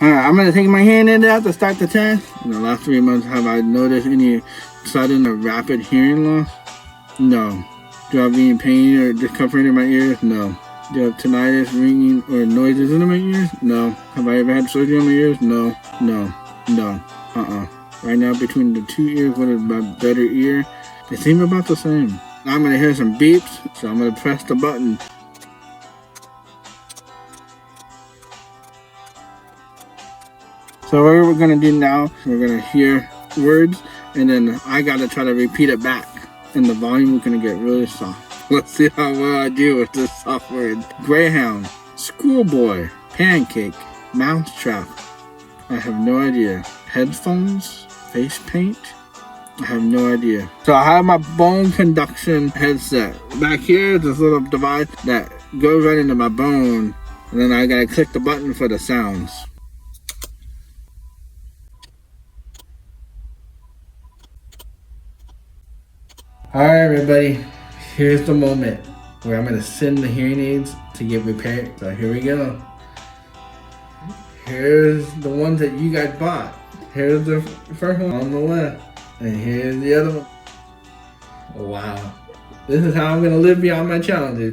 Alright, I'm gonna take my hand in out to start the test. In the last 3 months, have I noticed any sudden or rapid hearing loss? No. Do I have any pain or discomfort in my ears? No. Do I have tinnitus, ringing, or noises in my ears? No. Have I ever had surgery on my ears? No. No. No. Right now, between the two ears, what is my better ear? They seem about the same. Now I'm gonna hear some beeps, so I'm gonna press the button. So what we're gonna do now, we're gonna hear words, and then I gotta try to repeat it back. And the volume is gonna get really soft. Let's see how well I do with this soft word. Greyhound, schoolboy, pancake, mousetrap. I have no idea. Headphones, face paint. I have no idea. So I have my bone conduction headset. Back here, this little device that goes right into my bone. And then I gotta click the button for the sounds. Alright everybody, here's the moment where I'm gonna send the hearing aids to get repaired. So here we go. Here's the ones that you guys bought. Here's the first one on the left. And here's the other one. Wow. This is how I'm gonna live beyond my challenges.